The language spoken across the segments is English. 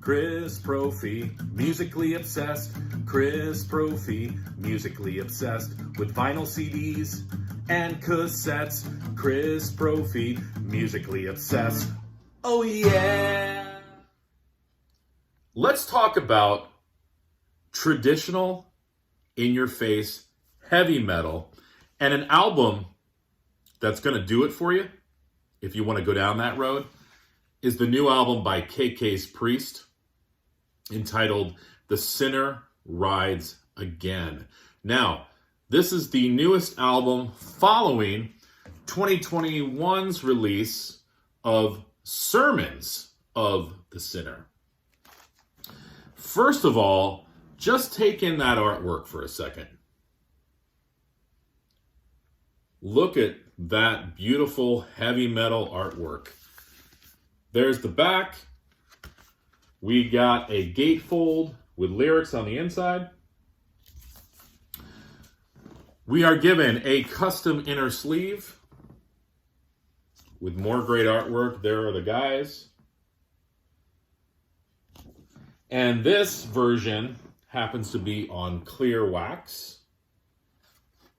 Chris Brophy, musically obsessed. Chris Brophy, musically obsessed with vinyl CDs and cassettes. Chris Brophy, musically obsessed. Oh yeah! Let's talk about traditional, in-your-face, heavy metal, and an album that's going to do it for you, if you want to go down that road, is the new album by KK's Priest, entitled The Sinner Rides Again. Now, this is the newest album following 2021's release of Sermons of the Sinner. First of all, just take in that artwork for a second. Look at that beautiful heavy metal artwork. There's the back. We got a gatefold with lyrics on the inside. We are given a custom inner sleeve with more great artwork. There are the guys. And this version happens to be on clear wax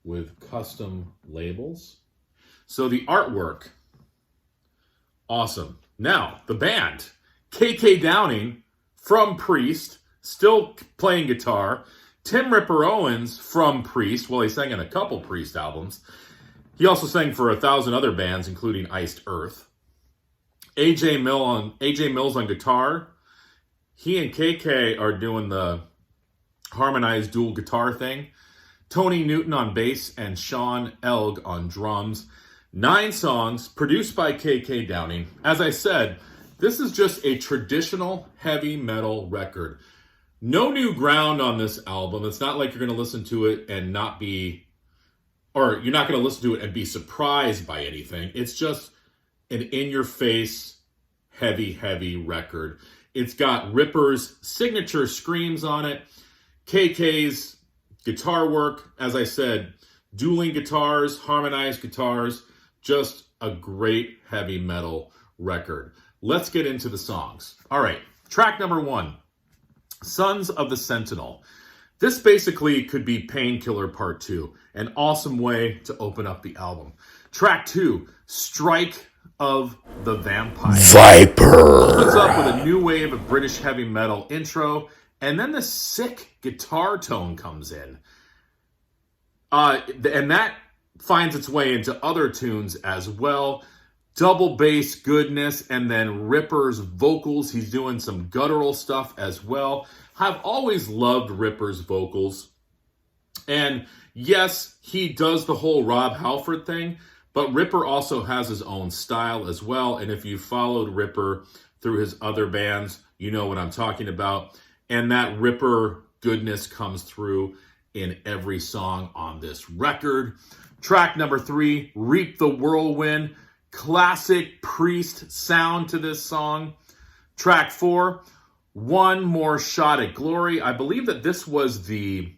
with custom labels. So the artwork, awesome. Now, the band, KK Downing from Priest, still playing guitar. Tim Ripper Owens from Priest, well, he sang in a couple Priest albums. He also sang for 1,000 other bands, including Iced Earth. AJ Mills on guitar. He and KK are doing the harmonized dual guitar thing. Tony Newton on bass and Sean Elg on drums. 9 songs produced by KK Downing. As I said, this is just a traditional heavy metal record. No new ground on this album. It's not like you're going to listen to it and not be, or you're not going to listen to it and be surprised by anything. It's just an in-your-face, heavy record. It's got Ripper's signature screams on it. KK's guitar work, as I said, dueling guitars, harmonized guitars, just a great heavy metal record. Let's get into the songs. All right, track number 1, Sons of the Sentinel. This basically could be Painkiller Part 2, an awesome way to open up the album. Track 2, Strike of the Vampire. Viper. Opens up with a new wave of British heavy metal intro, and then the sick guitar tone comes in. And that finds its way into other tunes as well. Double bass goodness, and then Ripper's vocals. He's doing some guttural stuff as well. I've always loved Ripper's vocals. And yes, he does the whole Rob Halford thing, but Ripper also has his own style as well. And if you followed Ripper through his other bands, you know what I'm talking about. And that Ripper goodness comes through in every song on this record. Track number 3, Reap the Whirlwind. Classic Priest sound to this song. Track 4, One More Shot at Glory. I believe that this was the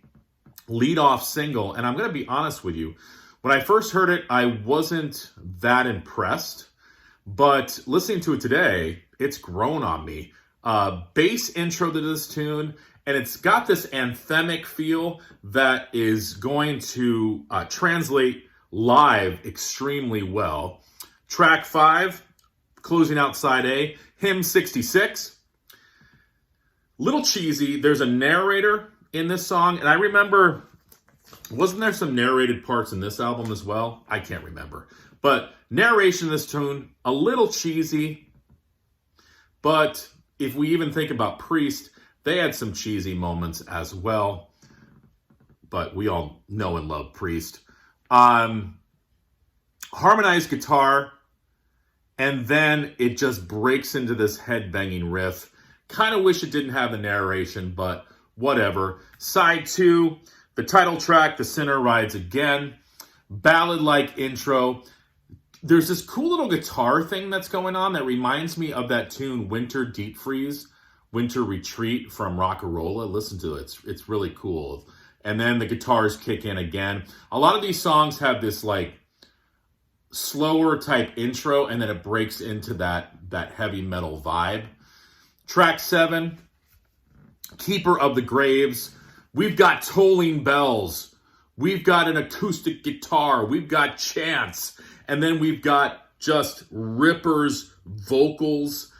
lead-off single, and I'm going to be honest with you. When I first heard it, I wasn't that impressed, but listening to it today, it's grown on me. Bass intro to this tune, and it's got this anthemic feel that is going to translate live extremely well. Track 5, closing out side A, Hymn 66. Little cheesy. There's a narrator in this song, and I remember, wasn't there some narrated parts in this album as well? I can't remember. But narration in this tune, a little cheesy, but if we even think about Priest, they had some cheesy moments as well. But we all know and love Priest. Harmonized guitar, and then it just breaks into this head-banging riff. Kind of wish it didn't have the narration, but whatever. Side 2, the title track, The Sinner Rides Again. Ballad-like intro. There's this cool little guitar thing that's going on that reminds me of that tune, Winter Deep Freeze, Winter Retreat from Rockarola. Listen to it. It's really cool. And then the guitars kick in again. A lot of these songs have this like slower type intro, and then it breaks into that heavy metal vibe. Track 7, Keeper of the Graves. We've got tolling bells. We've got an acoustic guitar. We've got chants. And then we've got just Ripper's vocals.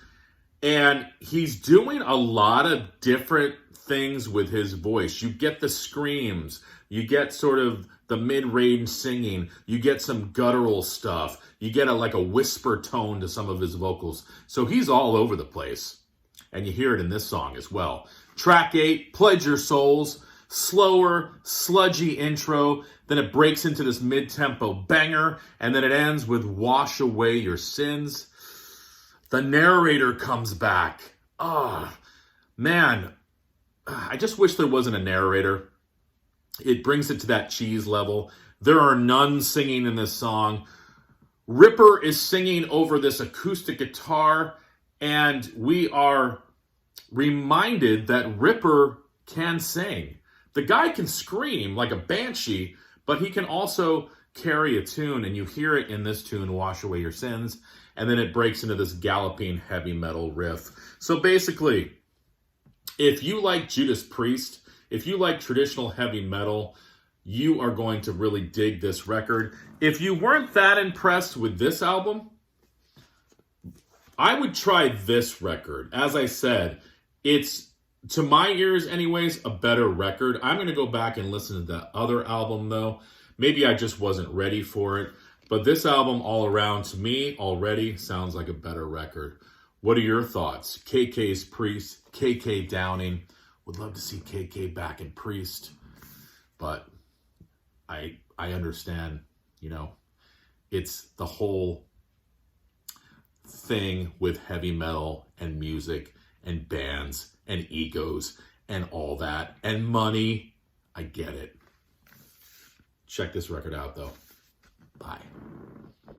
And he's doing a lot of different things with his voice. You get the screams. You get sort of the mid-range singing. You get some guttural stuff. You get like a whisper tone to some of his vocals. So he's all over the place. And you hear it in this song as well. Track 8, Pledge Your Souls. Slower, sludgy intro. Then it breaks into this mid-tempo banger. And then it ends with Wash Away Your Sins. The narrator comes back. Man. I just wish there wasn't a narrator. It brings it to that cheese level. There are none singing in this song. Ripper is singing over this acoustic guitar. And we are reminded that Ripper can sing. The guy can scream like a banshee, but he can also carry a tune, and you hear it in this tune, Wash Away Your Sins, and then it breaks into this galloping heavy metal riff. So basically, if you like Judas Priest, if you like traditional heavy metal, you are going to really dig this record. If you weren't that impressed with this album, I would try this record. As I said, it's, to my ears anyways, a better record. I'm going to go back and listen to that other album though. Maybe I just wasn't ready for it. But this album all around, to me, already sounds like a better record. What are your thoughts? KK's Priest, KK Downing. Would love to see KK back in Priest. But I understand, it's the whole thing with heavy metal and music and bands and egos and all that and money. I get it. Check this record out though. Bye.